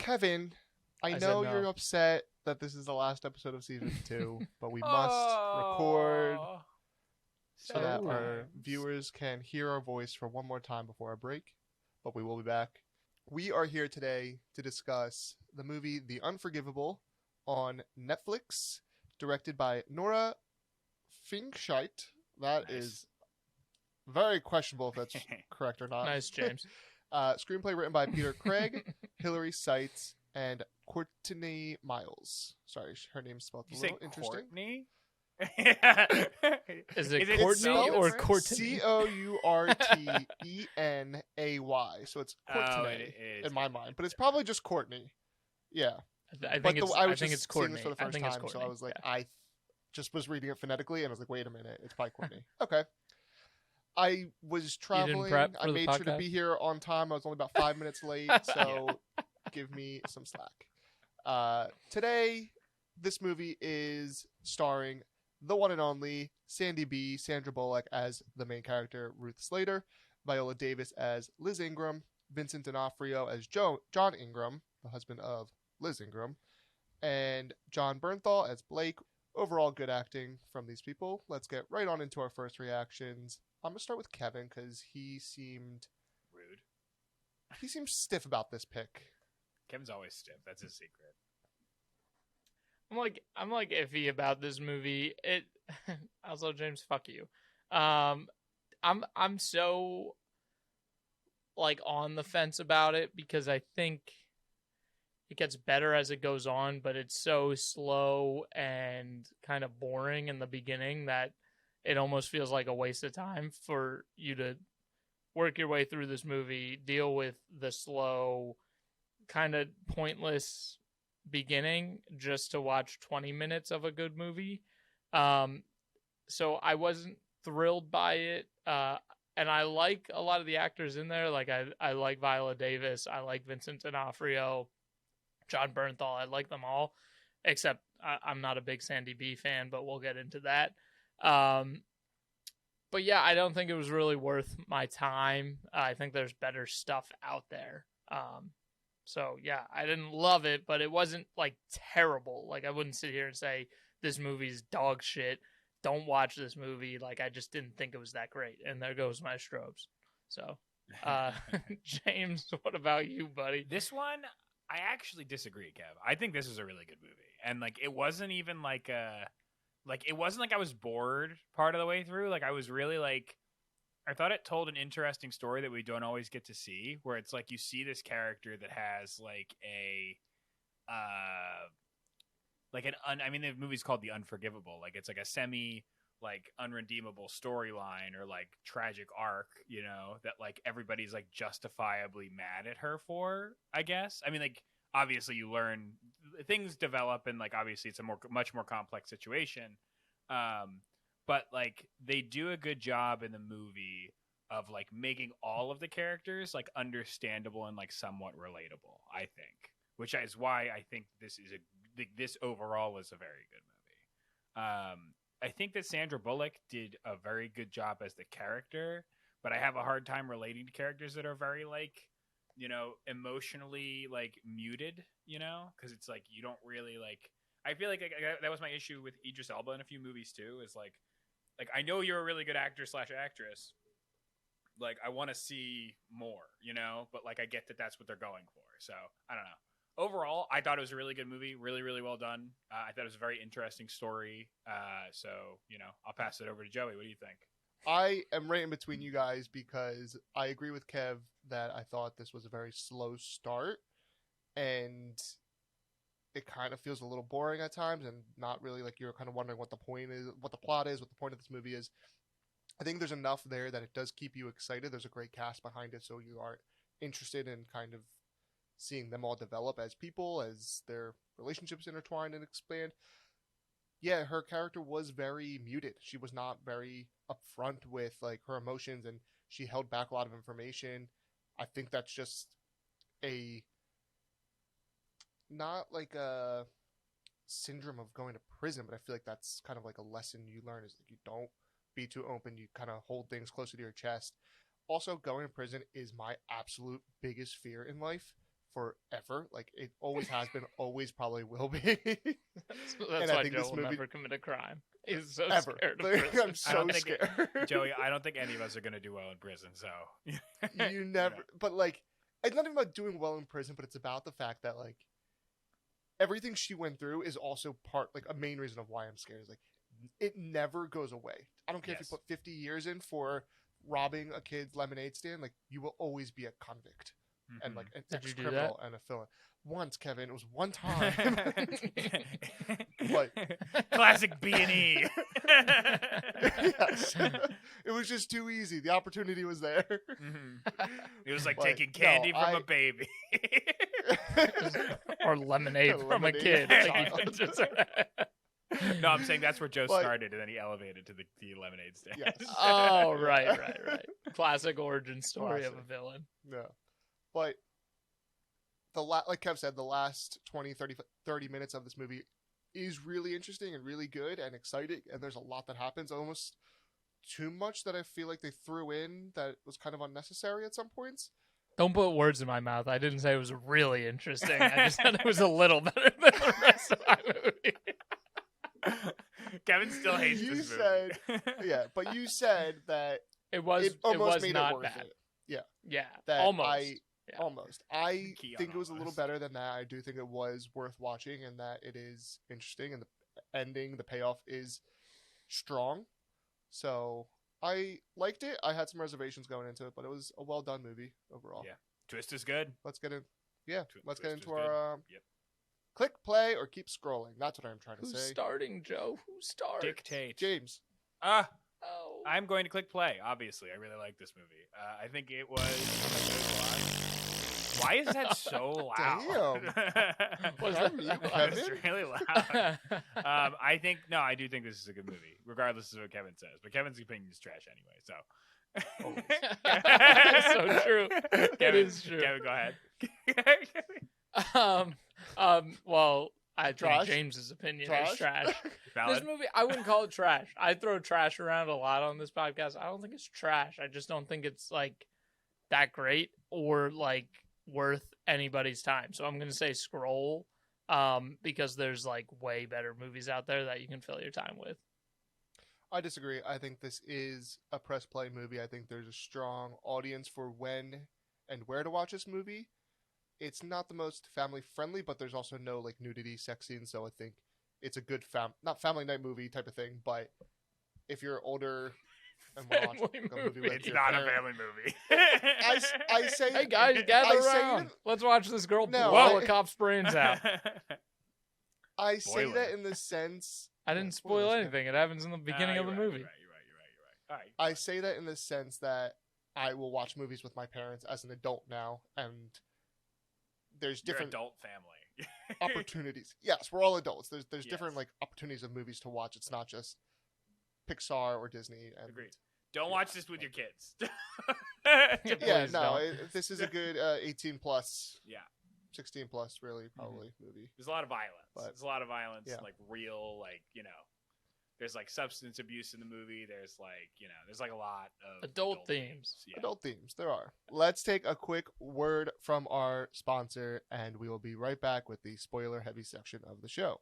Kevin, I I know said no. you're upset that this is the last episode of season 2, but we must record Oh, so that Ooh. our viewers can hear our voice for one more time before our break. But we will be back. We are here today to discuss the movie The Unforgivable on Netflix, directed by Nora Finkscheit. That Nice. is very questionable if that's correct or not. Nice, James. Screenplay written by Peter Craig, Hilary Seitz, and Courtney Miles. Sorry, her name's spelled a Did you say little interesting. Courtney? Is it spelled Courtney or different? Courtney? Courtenay. So it's Courtney it is in my Courtney. mind, but it's probably just Courtney. Yeah, I but think it's. I I was think just it's seeing Courtney. this for the I first think it's time, so Courtney. I was like, yeah. I just was reading it phonetically, and I was like, wait a minute, it's probably Courtney. Okay. I was traveling. prep I for the made sure to podcast? be here on time. I was only about 5 minutes late, so give me some slack. Today, this movie is starring the one and only Sandra Bullock as the main character, Ruth Slater, Viola Davis as Liz Ingram, Vincent D'Onofrio as John Ingram, the husband of Liz Ingram, and Jon Bernthal as Blake. Overall good acting from these people. Let's get right on into our first reactions. I'm going to start with Kevin because he seemed Rude. stiff about this pick. Kevin's always stiff. That's his secret. I'm like iffy about this movie. It also, James, fuck you. I'm so like on the fence about it because I think it gets better as it goes on, but it's so slow and kind of boring in the beginning that it almost feels like a waste of time for you to work your way through this movie, deal with the slow, kind of pointless beginning just to watch 20 minutes of a good movie. So I wasn't thrilled by it. And I like a lot of the actors in there. Like I like Viola Davis. I like Vincent D'Onofrio, Jon Bernthal. I like them all, except I'm not a big Sandy B fan, but we'll get into that. But yeah, I don't think it was really worth my time. I think there's better stuff out there. So yeah, I didn't love it, but it wasn't like terrible. Like I wouldn't sit here and say this movie's dog shit. Don't watch this movie. Like I just didn't think it was that great. And there goes my strobes. So, James, what about you, buddy? This one, I actually disagree, Kev. I think this is a really good movie, and like it wasn't even like it wasn't like I was bored part of the way through. Like I was really like, I thought it told an interesting story that we don't always get to see, where it's like you see this character that has like I mean, the movie's called The Unforgivable. Like it's like a semi like unredeemable storyline or like tragic arc, you know, that like everybody's like justifiably mad at her for, I guess. I mean, like obviously you learn things develop and like obviously it's a much more complex situation. But like they do a good job in the movie of like making all of the characters like understandable and like somewhat relatable, I think, which is why I think this overall was a very good movie. I think that Sandra Bullock did a very good job as the character, but I have a hard time relating to characters that are very like, you know, emotionally like muted, you know, because it's like you don't really like. I feel like that was my issue with Idris Elba in a few movies too. Is like I know you're a really good actor / actress. Like I want to see more, you know, but like I get that that's what they're going for. So I don't know. Overall, I thought it was a really good movie. Really, really well done. I thought it was a very interesting story. So, you know, I'll pass it over to Joey. What do you think? I am right in between you guys because I agree with Kev that I thought this was a very slow start and it kind of feels a little boring at times and not really like you're kind of wondering what the point is, what the plot is, what the point of this movie is. I think there's enough there that it does keep you excited. There's a great cast behind it, so you are interested in kind of seeing them all develop as people, as their relationships intertwine and expand. Yeah, her character was very muted. She was not very upfront with like her emotions, and she held back a lot of information. I think that's just a not like a syndrome of going to prison, but I feel like that's kind of like a lesson you learn is like you don't be too open. You kind of hold things closer to your chest. Also, going to prison is my absolute biggest fear in life. forever. Like it always has been, always probably will be. That's I why think Joe this will movie- never commit a crime. He's so Ever. scared of Like, prison. I'm I so don't think scared. Joey, I don't think any of us are gonna do well in prison. So You never, but like, it's not even about doing well in prison, but it's about the fact that like everything she went through is also like a main reason of why I'm scared. Is like it never goes away. I don't care if Yes. you put 50 years in for robbing a kid's lemonade stand, like you will always be a convict and like an Did you do ex-criminal and a felon. Once, Kevin, it was one time. What? Classic B&E. Yes. It was just too easy. The opportunity was there. It was like But, taking candy no, from a baby. Or lemonade from a Lemonade kid. from a Like, child. just- No, I'm saying that's where Joe But- started, and then he elevated to the lemonade stand. Yes. Oh, right. Classic origin story of a Classic. villain. No. But like Kev said, the last 20, 30 minutes of this movie is really interesting and really good and exciting, and there's a lot that happens, almost too much that I feel like they threw in that was kind of unnecessary at some points. Don't put words in my mouth. I didn't say it was really interesting. I just said it was a little better than the rest of my movie. Kevin still hates You this said- movie. Yeah, but you said that It was it almost was made not it worth bad. it. Yeah, That almost. Yeah. Almost. I Key on think it was a little almost. better than that. I do think it was worth watching and that it is interesting and the ending, the payoff is strong. So I liked it. I had some reservations going into it, but it was a well done movie overall. Yeah. Twist is good. Let's get in. Yeah, let's get Twist into is good. our Yep. click, play, or keep scrolling. That's what I'm trying to Who's say. starting, Joe? Who starts? Dictate. James. Oh. I'm going to click play. Obviously, I really like this movie. I think it was. Why is that so loud? Was Can I that- mute It was Kevin? really loud. I do think this is a good movie, regardless of what Kevin says. But Kevin's opinion is trash anyway, so. So true. It is true. Kevin, go ahead. Well, I Trash? think James's opinion Trash? is trash. This Valid. movie, I wouldn't call it trash. I throw trash around a lot on this podcast. I don't think it's trash. I just don't think it's like that great or like worth anybody's time. So I'm gonna say scroll, because there's like way better movies out there that you can fill your time with. I disagree. I think this is a press play movie. I think there's a strong audience for when and where to watch this movie. It's not the most family friendly, but there's also no like nudity, sex scenes. So I think it's a good not family night movie type of thing. But if you're older and want to watch Family a movie movie. with It's your not a parent- family movie. I say, Hey guys, gather I say around. it- Let's watch this girl No, blow I- a cop's brains out. I say Spoiler. that in the sense. I didn't Yeah, spoil spoilers, anything. It happens in the beginning You're of the right, movie. You're right. All right. I say that in the sense that I will watch movies with my parents as an adult now, and there's You're different adult family. opportunities. Yes, we're all adults. There's different Yes. like opportunities of movies to watch. It's not just Pixar or Disney. And Agreed. Don't watch this with your kids. yeah, Please no, don't. this is a good 18 plus, Yeah. 16 plus, really probably movie. There's a lot of violence. But- There's a lot of violence, Yeah. like real, like, there's like substance abuse in the movie. There's like, there's like a lot of Adult themes. Yeah. Adult themes, there are. Let's take a quick word from our sponsor, and we will be right back with the spoiler heavy section of the show.